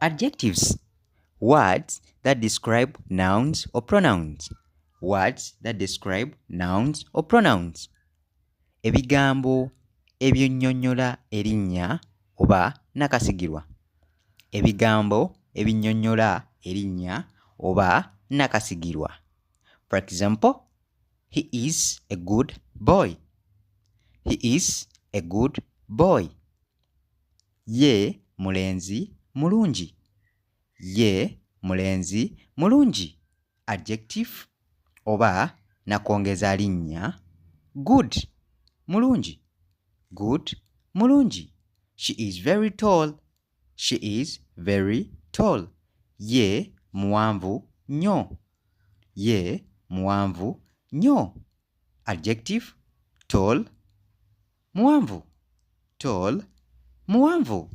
Adjectives. Words that describe nouns or pronouns. Words that describe nouns or pronouns. Ebigambo ebyonnyonnyola erinnya oba nakasigirwa. Ebigambo ebinnyonnyola erinnya oba nakasigirwa. For example, he is a good boy. He is a good boy. Ye mulenzi mulungi. Ye mulenzi mulungi. Adjective oba nakongeza-linnya. Good mulungi. Good mulungi. She is very tall. She is very tall. Ye muwanvu nnyo. Ye muwanvu nnyo. Adjective tall muwanvu. Tall muwanvu.